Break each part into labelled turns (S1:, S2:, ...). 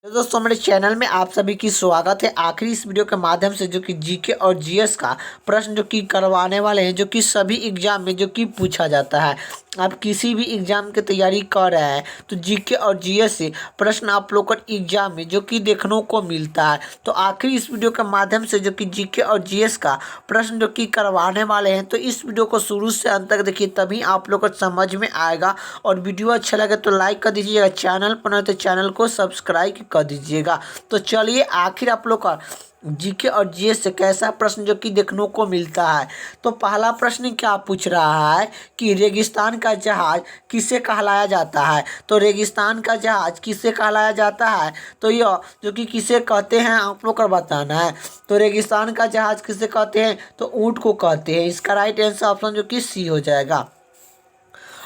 S1: तो दोस्तों हमारे चैनल में आप सभी की स्वागत है। आखिरी इस वीडियो के माध्यम से जो कि जीके और जीएस का प्रश्न जो कि करवाने वाले हैं, जो कि सभी एग्जाम में जो कि पूछा जाता है। आप किसी भी एग्जाम की तैयारी कर रहे हैं तो जीके और जीएस से प्रश्न आप लोग को एग्जाम में जो कि देखने को मिलता है। तो आखिरी इस वीडियो के माध्यम से जो कि जीके और जीएस का प्रश्न जो कि करवाने वाले हैं, तो इस वीडियो को शुरू से अंत तक देखिए, तभी आप लोग को समझ में आएगा। और वीडियो अच्छा लगे तो लाइक कर दीजिएगा, चैनल पर नए तो चैनल को सब्सक्राइब कर दीजिएगा। तो चलिए आखिर आप लोग का जीके और जीएस से कैसा प्रश्न जो कि देखने को मिलता है। तो पहला प्रश्न क्या पूछ रहा है कि रेगिस्तान का जहाज किसे कहलाया जाता है। तो रेगिस्तान का जहाज किसे कहलाया जाता है, तो यह जो कि किसे कहते हैं आप लोग को बताना है। तो रेगिस्तान का जहाज किसे कहते हैं, तो ऊंट को कहते हैं। इसका राइट आंसर ऑप्शन जो कि सी हो जाएगा।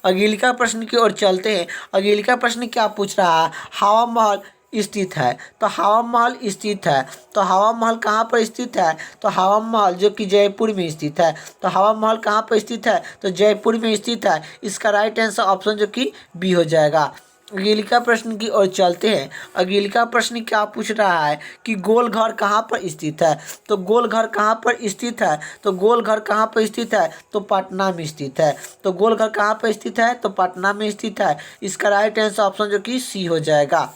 S1: अगले प्रश्न की ओर चलते हैं। अगले प्रश्न क्या पूछ रहा है, हवा महल स्थित है। तो हवा महल स्थित है, तो हवा महल कहाँ पर स्थित है, तो हवा महल जो कि जयपुर में स्थित है। तो हवा महल कहाँ पर स्थित है, तो जयपुर में स्थित है। इसका राइट आंसर ऑप्शन जो कि बी हो जाएगा। अगले प्रश्न की ओर चलते हैं। अगले प्रश्न क्या पूछ रहा है कि गोल घर कहाँ पर स्थित है। तो गोल घर कहाँ पर स्थित है, तो गोल घर कहाँ पर स्थित है, तो पटना में स्थित है। तो गोल घर कहाँ पर स्थित है, तो पटना में स्थित है। इसका राइट आंसर ऑप्शन जो कि सी हो जाएगा।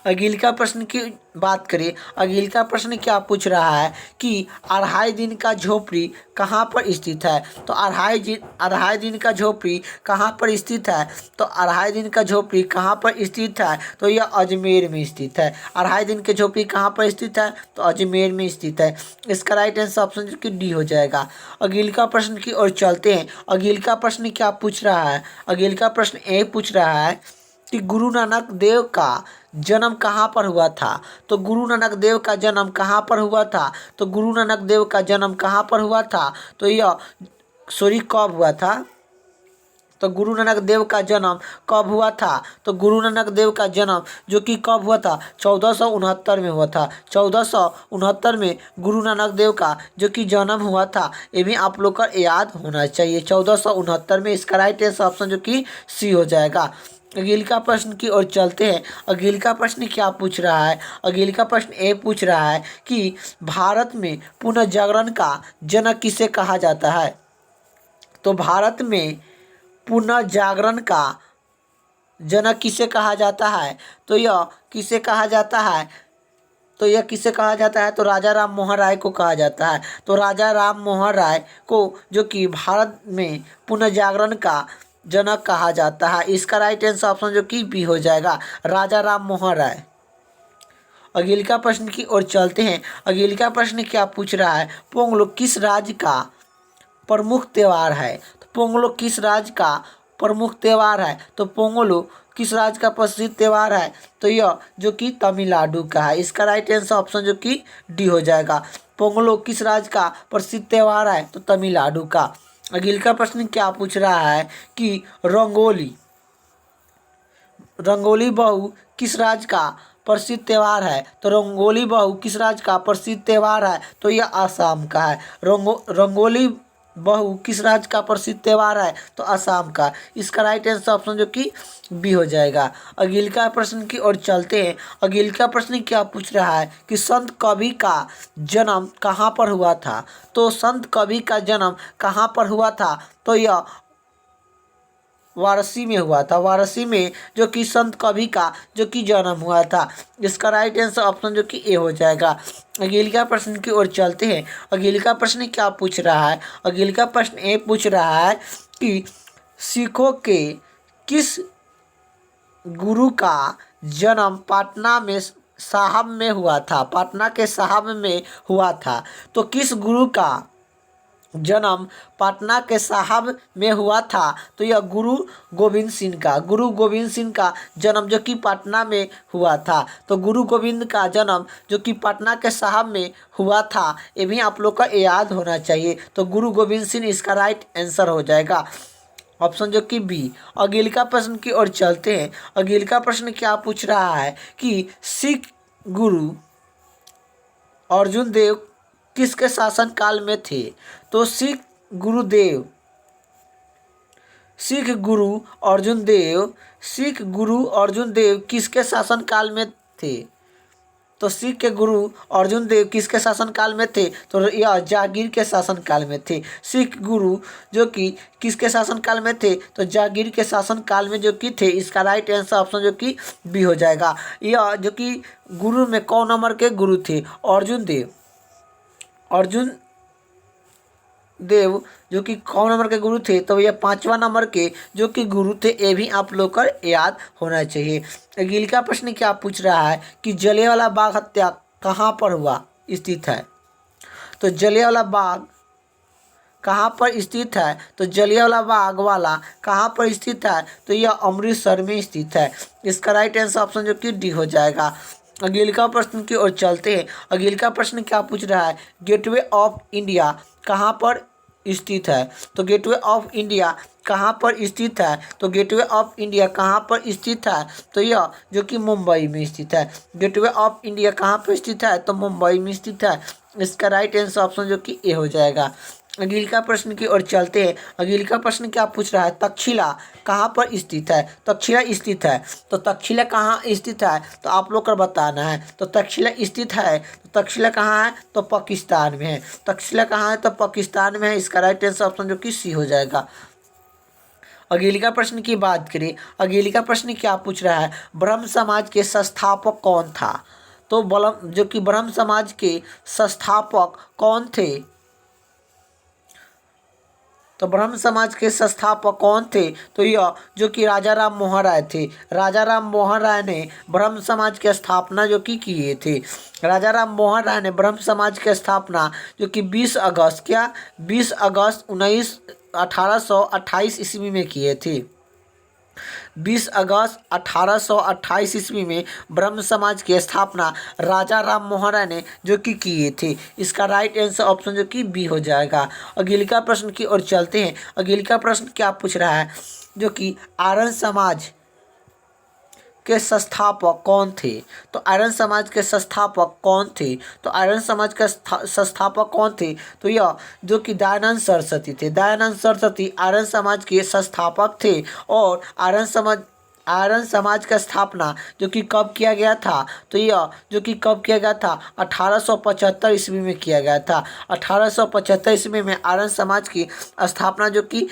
S1: अगले प्रश्न की बात करें। अगले प्रश्न क्या पूछ रहा है कि अढ़ाई दिन का झोपड़ी कहाँ पर स्थित है। तो अढ़ाई दिन का झोपड़ी कहाँ पर स्थित है, तो अढ़ाई दिन का झोपड़ी कहाँ पर स्थित है, तो यह अजमेर में स्थित है। अढ़ाई दिन के झोपड़ी कहाँ पर स्थित है, तो अजमेर में स्थित है। इसका राइट आंसर ऑप्शन जो कि डी हो जाएगा। अगले प्रश्न की ओर चलते हैं। अगले प्रश्न क्या पूछ रहा है, अगले प्रश्न ए पूछ रहा है कि गुरु नानक देव का जन्म कहाँ पर हुआ था। तो गुरु नानक देव का जन्म कहाँ पर हुआ था, तो गुरु नानक देव का जन्म कहाँ पर हुआ था, तो यह कब हुआ था। तो गुरु नानक देव का जन्म कब हुआ था, तो गुरु नानक देव का जन्म जो कि कब हुआ था, 1469 में हुआ था। 1469 में गुरु नानक देव का जो कि जन्म हुआ था। ये भी आप लोग का याद होना चाहिए, 1469 में। इसका राइट आंसर ऑप्शन जो कि सी हो जाएगा। अगले प्रश्न की ओर चलते हैं। अगले प्रश्न क्या पूछ रहा है, अगले प्रश्न ए पूछ रहा है कि भारत में पुनर्जागरण का जनक किसे कहा जाता है। तो भारत में पुनर्जागरण का जनक किसे कहा जाता है, तो यह किसे कहा जाता है, तो यह किसे कहा जाता है, तो राजा राम मोहन राय को कहा जाता है। तो राजा राम मोहन राय को जो कि भारत में पुनर्जागरण का जनक कहा जाता है। इसका राइट आंसर ऑप्शन जो कि बी हो जाएगा, राजा राम मोहन राय। अगले प्रश्न की ओर चलते हैं। अगले प्रश्न क्या पूछ रहा है, पोंगल किस राज्य का प्रमुख त्यौहार है। तो पोंगल किस राज्य का प्रमुख त्यौहार है, तो पोंगल किस राज्य का प्रसिद्ध त्यौहार है, तो यह जो कि तमिलनाडु का है। इसका राइट आंसर ऑप्शन जो कि डी हो जाएगा। पोंगल किस राज्य का प्रसिद्ध त्यौहार है, तो तमिलनाडु का। अगले प्रश्न क्या पूछ रहा है कि रंगोली बहू किस राज्य का प्रसिद्ध त्यौहार है। तो रंगोली बहू किस राज्य का प्रसिद्ध त्यौहार है, तो यह असम का है। रंगोली बहू किस राज्य का प्रसिद्ध त्यौहार है, तो असम का। इसका राइट आंसर ऑप्शन जो कि बी हो जाएगा। अगले प्रश्न की ओर चलते हैं। अगले प्रश्न क्या पूछ रहा है कि संत कवि का जन्म कहाँ पर हुआ था। तो संत कवि का जन्म कहाँ पर हुआ था, तो यह वाराणसी में हुआ था। वाराणसी में जो कि संत कवि का जो कि जन्म हुआ था। इसका राइट आंसर ऑप्शन जो कि ए हो जाएगा। अगले प्रश्न की ओर चलते हैं। अगले प्रश्न क्या पूछ रहा है, अगले प्रश्न ए पूछ रहा है कि सिखों के किस गुरु का जन्म पटना में साहब में हुआ था। पटना के साहब में हुआ था। तो किस गुरु का जन्म पटना के साहब में हुआ था, तो यह गुरु गोविंद सिंह का जन्म जो कि पटना में हुआ था। तो गुरु गोविंद का जन्म जो कि पटना के साहब में हुआ था, ये भी आप लोग का याद होना चाहिए। तो गुरु गोविंद सिंह इसका राइट आंसर हो जाएगा, ऑप्शन जो कि बी। अगले प्रश्न की ओर चलते हैं। अगले प्रश्न क्या पूछ रहा है कि सिख गुरु अर्जुन देव किसके शासन काल में थे। तो सिख गुरु अर्जुन देव किसके शासन काल में थे। तो सिख के गुरु अर्जुन देव किसके शासनकाल में थे? तो यह जागीर के शासनकाल में थे। सिख गुरु जो कि किसके शासनकाल में थे? तो जागीर के शासनकाल में जो कि थे। इसका राइट आंसर ऑप्शन जो कि बी हो जाएगा। यह जो कि गुरु में कौन नंबर के गुरु थे? अर्जुन देव। अर्जुन देव जो कि कौन नंबर के गुरु थे? तो ये 5वां नंबर के जो कि गुरु थे। ये भी आप लोग को याद होना चाहिए। अगले का प्रश्न क्या पूछ रहा है कि जलियांवाला बाग हत्या कहाँ पर हुआ स्थित है? तो जलियांवाला बाग कहाँ पर स्थित है? तो जलियांवाला बाग वाला कहाँ पर स्थित है? तो यह अमृतसर में स्थित है। इसका राइट आंसर ऑप्शन जो कि डी हो जाएगा। अगले का प्रश्न की ओर चलते हैं। अगले का प्रश्न क्या पूछ रहा है? गेटवे ऑफ इंडिया कहाँ पर स्थित है? तो गेटवे ऑफ इंडिया कहाँ पर स्थित है? तो गेटवे ऑफ इंडिया कहाँ पर स्थित है? तो यह जो कि मुंबई में स्थित है। गेटवे ऑफ इंडिया कहाँ पर स्थित है? तो मुंबई में स्थित है। इसका राइट आंसर ऑप्शन जो कि ए हो जाएगा। अगले का प्रश्न की ओर चलते हैं। अगले का प्रश्न क्या पूछ रहा है? तक्षशिला कहाँ पर स्थित है? तक्षशिला स्थित है। तो तक्षशिला कहाँ स्थित है? तो आप लोग को बताना है। तो तक्षशिला स्थित है। तो तक्षशिला कहाँ है? तो पाकिस्तान में है। तक्षशिला कहाँ है? तो पाकिस्तान में है। इसका राइट आंसर ऑप्शन जो कि सी हो जाएगा। अगले का प्रश्न की बात करें। अगले का प्रश्न क्या पूछ रहा है? ब्रह्म समाज के संस्थापक कौन था? तो जो कि ब्रह्म समाज के संस्थापक कौन थे? तो ब्रह्म समाज के संस्थापक कौन थे? तो यह जो कि राजा राम मोहन राय थे। राजा राम मोहन राय ने ब्रह्म समाज की स्थापना जो कि किए थे। राजा राम मोहन राय ने ब्रह्म समाज की स्थापना जो कि 20 अगस्त 1828 ईस्वी में किए थे। 20 अगस्त 1828 ईस्वी में ब्रह्म समाज की स्थापना राजा राम मोहन राय ने जो कि किए थे। इसका राइट आंसर ऑप्शन जो कि बी हो जाएगा। अगले का प्रश्न की ओर चलते हैं। अगले का प्रश्न क्या पूछ रहा है? जो कि आर्य समाज के संस्थापक कौन थे? तो आर्य समाज के संस्थापक कौन थे? तो आर्य समाज के संस्थापक कौन थे? तो यह जो कि दयानंद सरस्वती थे। दयानंद सरस्वती आर्य समाज के संस्थापक थे। और आर्य समाज का स्थापना जो कि कब किया गया था? तो यह जो कि कब किया गया था? 1875 ईस्वी में किया गया था। 1875 ईस्वी में आर्य समाज की स्थापना जो कि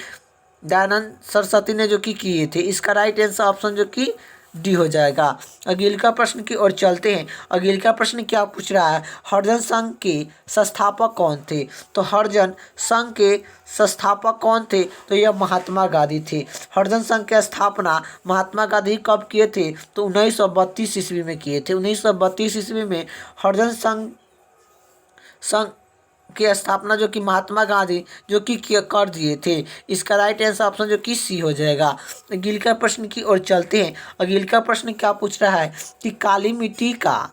S1: दयानंद सरस्वती ने जो कि किए थे। इसका राइट आंसर ऑप्शन जो कि डी हो जाएगा। अगले का प्रश्न की ओर चलते हैं। अगले का प्रश्न क्या पूछ रहा है? हरिजन संघ के संस्थापक कौन थे? तो हरिजन संघ के संस्थापक कौन थे? तो यह महात्मा गांधी थे। हरिजन संघ की स्थापना महात्मा गांधी कब किए थे? तो 1932 ईस्वी में किए थे। 1932 ईस्वी में हरिजन संघ की स्थापना जो कि महात्मा गांधी जो कि कर दिए थे। इसका राइट आंसर ऑप्शन जो कि सी हो जाएगा। अगले का प्रश्न की ओर चलते हैं। अगले का प्रश्न क्या पूछ रहा है कि काली मिट्टी का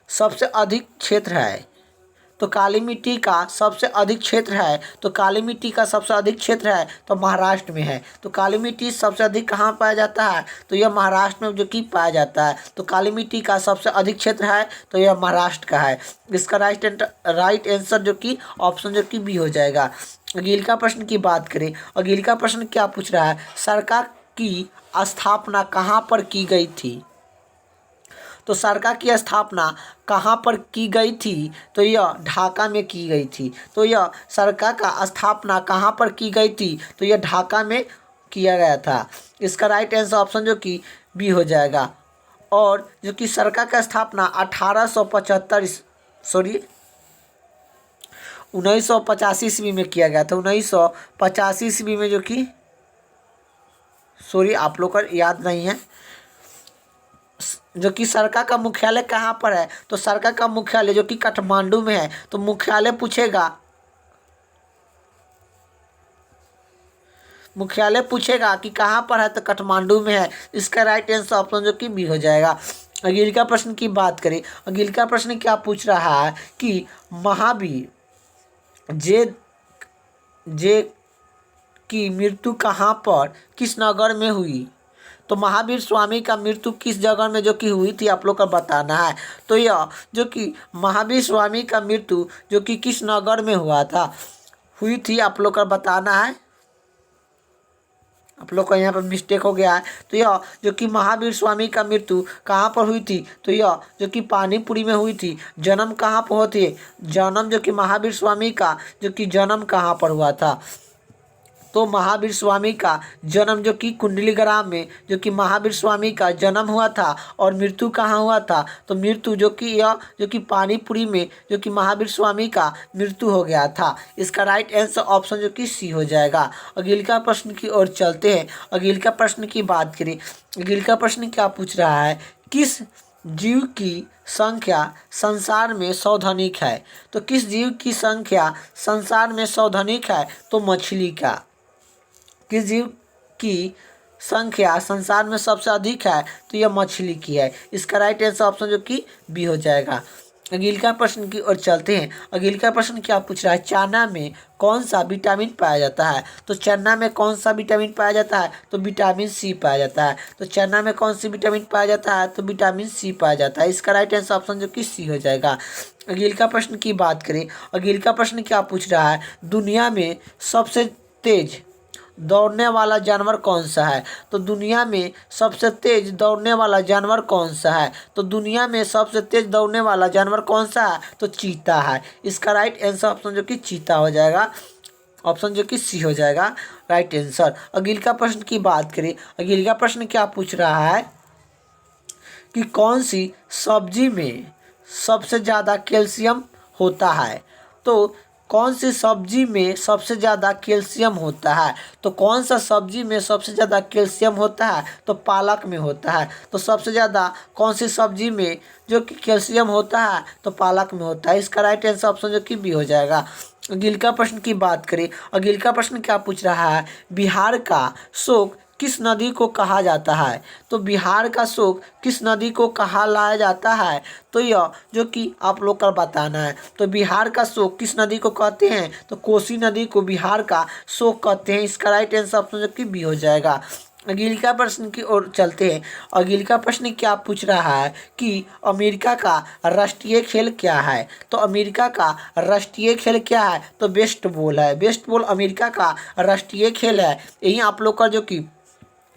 S1: सबसे अधिक क्षेत्र है? तो काली मिट्टी का सबसे अधिक क्षेत्र है। तो काली मिट्टी का सबसे अधिक क्षेत्र है तो महाराष्ट्र में है। तो काली मिट्टी सबसे अधिक कहाँ पाया जाता है? तो यह महाराष्ट्र में जो कि पाया जाता है। तो काली मिट्टी का सबसे अधिक क्षेत्र है तो यह महाराष्ट्र का है। इसका राइट आंसर जो कि ऑप्शन जो कि बी हो जाएगा। अगले का प्रश्न की बात करें। अगले का प्रश्न क्या पूछ रहा है? सरकार की स्थापना कहाँ पर की गई थी? तो सरकार की स्थापना कहाँ पर की गई थी? तो यह ढाका में की गई थी। तो यह सरकार का स्थापना कहाँ पर की गई थी? तो यह ढाका में किया गया था। इसका राइट आंसर ऑप्शन जो कि बी हो जाएगा। और जो कि सरकार का स्थापना 1985 ईस्वी में किया गया था। 1985 ईस्वी में जो कि आप लोग को याद नहीं है। जो कि सरकार का मुख्यालय कहाँ पर है? तो सरकार का मुख्यालय जो कि काठमांडू में है। तो मुख्यालय पूछेगा कि कहाँ पर है? तो काठमांडू में है। इसका राइट आंसर ऑप्शन जो कि बी हो जाएगा। अगले का प्रश्न की बात करें। अगले का प्रश्न क्या पूछ रहा है कि महावीर जे की मृत्यु कहाँ पर किस नगर में हुई? तो महावीर स्वामी का मृत्यु किस जगह में जो कि हुई थी आप लोग को बताना है। तो यह जो कि महावीर स्वामी का मृत्यु जो कि किस नगर में हुई थी आप लोग को बताना है। आप लोग का यहाँ पर मिस्टेक हो गया है। तो यह जो कि महावीर स्वामी का मृत्यु कहाँ पर हुई थी, तो यह जो कि पानीपुरी में हुई थी। जन्म कहाँ पर होती है, जन्म जो कि महावीर स्वामी का जो कि जन्म कहाँ पर हुआ था, तो महावीर स्वामी का जन्म जो कि कुंडलीग्राम में जो कि महावीर स्वामी का जन्म हुआ था। और मृत्यु कहाँ हुआ था, तो मृत्यु जो कि यह जो कि पानीपुरी में जो कि महावीर स्वामी का मृत्यु हो गया था। इसका राइट आंसर ऑप्शन जो कि सी हो जाएगा। अगले का प्रश्न की ओर चलते हैं। अगले का प्रश्न की बात करें, अगले का प्रश्न क्या पूछ रहा है, किस जीव की संख्या संसार में सर्वाधिक है, तो किस जीव की संख्या संसार में सर्वाधिक है, तो मछली का। किस जीव की संख्या संसार में सबसे अधिक है, तो यह मछली की है। इसका राइट आंसर ऑप्शन जो कि बी हो जाएगा। अगले का प्रश्न की ओर चलते हैं। अगले का प्रश्न क्या पूछ रहा है, चना में कौन सा विटामिन पाया जाता है, तो चना में कौन सा विटामिन पाया जाता है, तो विटामिन सी पाया जाता है। तो चना में कौन सी विटामिन पाया जाता है, तो विटामिन सी पाया जाता है। इसका राइट आंसर ऑप्शन जो कि सी हो जाएगा। अगले का प्रश्न की बात करें, अगले का प्रश्न क्या पूछ रहा है, दुनिया में सबसे तेज दौड़ने वाला जानवर कौन सा है, तो दुनिया में सबसे तेज दौड़ने वाला जानवर कौन सा है, तो दुनिया में सबसे तेज दौड़ने वाला जानवर कौन सा है, तो चीता है। इसका राइट आंसर ऑप्शन जो कि चीता हो जाएगा, ऑप्शन जो कि सी हो जाएगा राइट आंसर। अगले का प्रश्न की बात करें, अगले का प्रश्न क्या पूछ रहा है कि कौन सी सब्जी में सबसे ज़्यादा कैल्शियम होता है, तो कौन सी सब्जी में सबसे ज़्यादा कैल्शियम होता है, तो कौन सा सब्जी में सबसे ज़्यादा कैल्शियम होता है, तो पालक में होता है। तो सबसे ज़्यादा कौन सी सब्जी में जो कि कैल्शियम होता है, तो पालक में होता है। इसका राइट आंसर ऑप्शन जो कि बी हो जाएगा। अगले का प्रश्न की बात करें, अगले का प्रश्न क्या पूछ रहा है, बिहार का शोक किस नदी को कहा जाता है, तो बिहार का शोक किस नदी को कहा लाया जाता है, तो यह जो कि आप लोग का बताना है। तो बिहार का शोक किस नदी को कहते हैं, तो कोसी नदी को बिहार का शोक कहते हैं। इसका राइट आंसर ऑप्शन जो कि बी हो जाएगा। अगले का प्रश्न की ओर चलते हैं। अगले का प्रश्न क्या पूछ रहा है कि अमेरिका का राष्ट्रीय खेल क्या है, तो अमेरिका का राष्ट्रीय खेल क्या है, तो बेसबॉल है। बेसबॉल अमेरिका का राष्ट्रीय खेल है। यही आप लोग का जो कि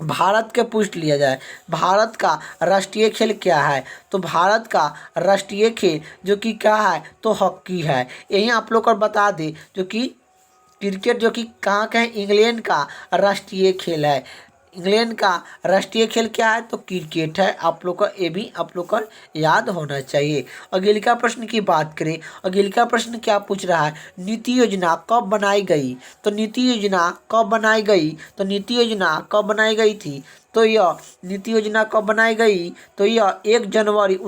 S1: भारत के पूछ लिया जाए, भारत का राष्ट्रीय खेल क्या है, तो भारत का राष्ट्रीय खेल जो कि क्या है, तो हॉकी है। यही आप लोग को बता दें जो कि क्रिकेट जो कि कहाँ का है, इंग्लैंड का राष्ट्रीय खेल है। इंग्लैंड का राष्ट्रीय खेल क्या है, तो क्रिकेट है। आप लोग का ये भी आप लोग को याद होना चाहिए। अगले का प्रश्न की बात करें, अगले का प्रश्न क्या पूछ रहा है, नीति योजना कब बनाई गई, तो नीति योजना कब बनाई गई, तो नीति योजना कब बनाई गई थी, तो यह नीति योजना कब बनाई गई, तो यह 1 जनवरी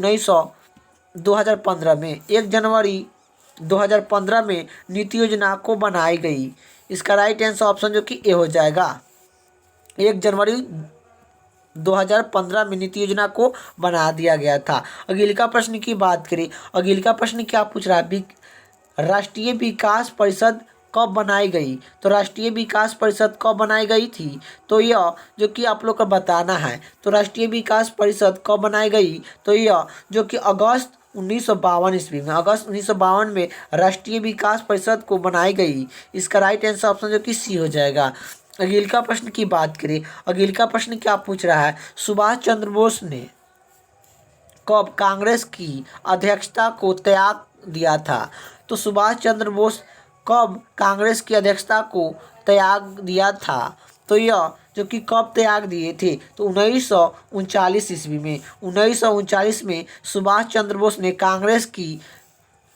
S1: 2015 में, 1 जनवरी 2015 में नीति योजना को बनाई गई। इसका राइट आंसर ऑप्शन जो कि ए हो जाएगा। 1 जनवरी 2015 में नीति योजना को बना दिया गया था। अगले का प्रश्न की बात करें, अगले का प्रश्न क्या पूछ रहा है, राष्ट्रीय विकास परिषद कब बनाई गई, तो राष्ट्रीय विकास परिषद कब बनाई गई थी, तो यह जो कि आप लोग को बताना है। तो राष्ट्रीय विकास परिषद कब बनाई गई, तो यह जो कि अगस्त 1952 ईस्वी में, अगस्त 1952 में राष्ट्रीय विकास परिषद को बनाई गई। इसका राइट आंसर ऑप्शन जो कि सी हो जाएगा। अगले का प्रश्न की बात करें, अगले का प्रश्न क्या पूछ रहा है, सुभाष चंद्र बोस ने कब कांग्रेस की अध्यक्षता को त्याग दिया था, तो सुभाष चंद्र बोस कब कांग्रेस की अध्यक्षता को त्याग दिया था, तो यह जो कि कब त्याग दिए थे, तो 1939 ईस्वी में। 1939 में सुभाष चंद्र बोस ने कांग्रेस की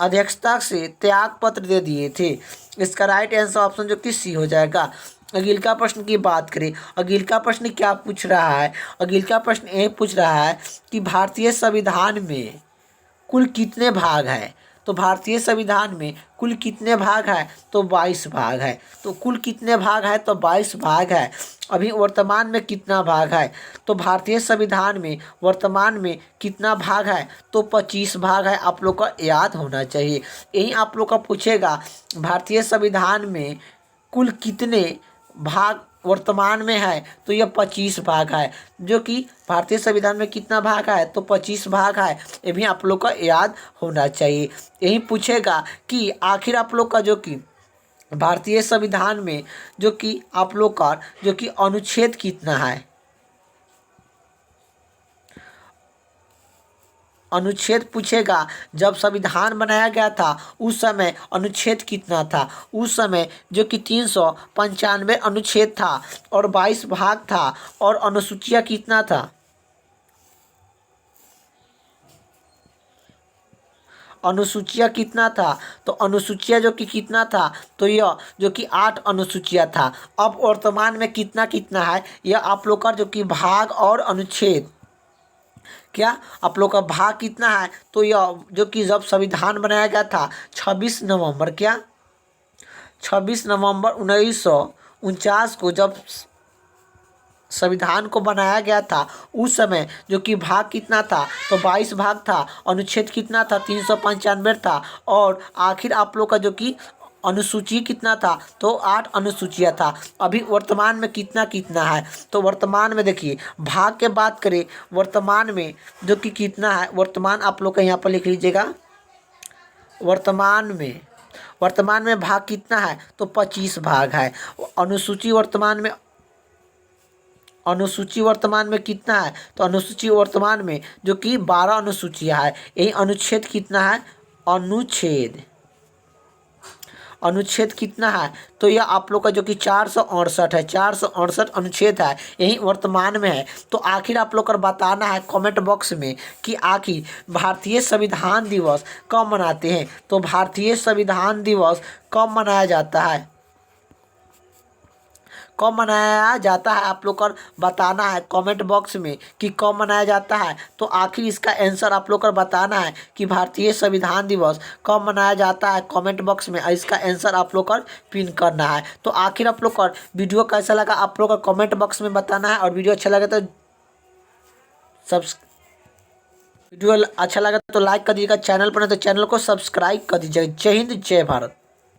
S1: अध्यक्षता से त्याग पत्र दे दिए थे। इसका राइट आंसर ऑप्शन जो कि सी हो जाएगा। अगले का प्रश्न की बात करें, अगले का प्रश्न क्या पूछ रहा है, अगले का प्रश्न ये पूछ रहा है कि भारतीय संविधान में कुल कितने भाग हैं, तो भारतीय संविधान में कुल कितने भाग हैं, तो 22 भाग है। तो कुल कितने भाग है, तो 22 भाग है। अभी वर्तमान में कितना भाग है, तो भारतीय संविधान में वर्तमान में कितना भाग है, तो 25 भाग है। आप लोग को याद होना चाहिए। यही आप लोग का पूछेगा भारतीय संविधान में कुल कितने भाग वर्तमान में है, तो यह 25 भाग है। जो कि भारतीय संविधान में कितना भाग है, तो 25 भाग है। ये भी आप लोग को याद होना चाहिए। यही पूछेगा कि आखिर आप लोग का जो कि भारतीय संविधान में जो कि आप लोग का जो कि अनुच्छेद कितना है, अनुच्छेद पूछेगा। जब संविधान बनाया गया था उस समय अनुच्छेद कितना था, उस समय जो कि 395 अनुच्छेद था और 22 भाग था। और अनुसूचियाँ कितना था, अनुसूचियाँ कितना था, तो अनुसूचियाँ जो कि कितना था, तो यह जो कि 8 अनुसूचियाँ था। अब वर्तमान में कितना कितना है, यह आप लोग का जो कि भाग और अनुच्छेद, क्या आप लोग का भाग कितना है, तो यह जो कि जब संविधान बनाया गया था 26 नवंबर, क्या 26 नवंबर 1949 को जब संविधान को बनाया गया था उस समय जो कि भाग कितना था, तो 22 भाग था। अनुच्छेद कितना था, 395 था। और आखिर आप लोग का जो कि अनुसूची कितना था, तो 8 अनुसूचियाँ था। अभी वर्तमान में कितना कितना है, तो वर्तमान में देखिए भाग के बात करें, वर्तमान में जो कि कितना है, वर्तमान आप लोग का यहाँ पर लिख लीजिएगा। वर्तमान में भाग कितना है, तो 25 भाग है। अनुसूची वर्तमान में कितना है, तो अनुसूची वर्तमान में जो कि 12 अनुसूचियाँ है। यही अनुच्छेद कितना है, अनुच्छेद कितना है, तो यह आप लोग का जो कि 468 है, 468 अनुच्छेद है, यही वर्तमान में है। तो आखिर आप लोग को बताना है कमेंट बॉक्स में कि आखिर भारतीय संविधान दिवस कब मनाते हैं। तो भारतीय संविधान दिवस कब मनाया जाता है, कब मनाया जाता है, आप लोग को बताना है कमेंट बॉक्स में कि कब मनाया जाता है। तो आखिर इसका आंसर आप लोग को बताना है कि भारतीय संविधान दिवस कब मनाया जाता है, कमेंट बॉक्स में इसका आंसर आप लोग को पिन करना है। तो आखिर आप लोग को वीडियो कैसा लगा आप लोग को कमेंट बॉक्स में बताना है। और वीडियो अच्छा लगे तो वीडियो अच्छा लगा तो लाइक कर दीजिएगा, चैनल पर नहीं तो चैनल को सब्सक्राइब कर दीजिएगा। जय हिंद, जय भारत।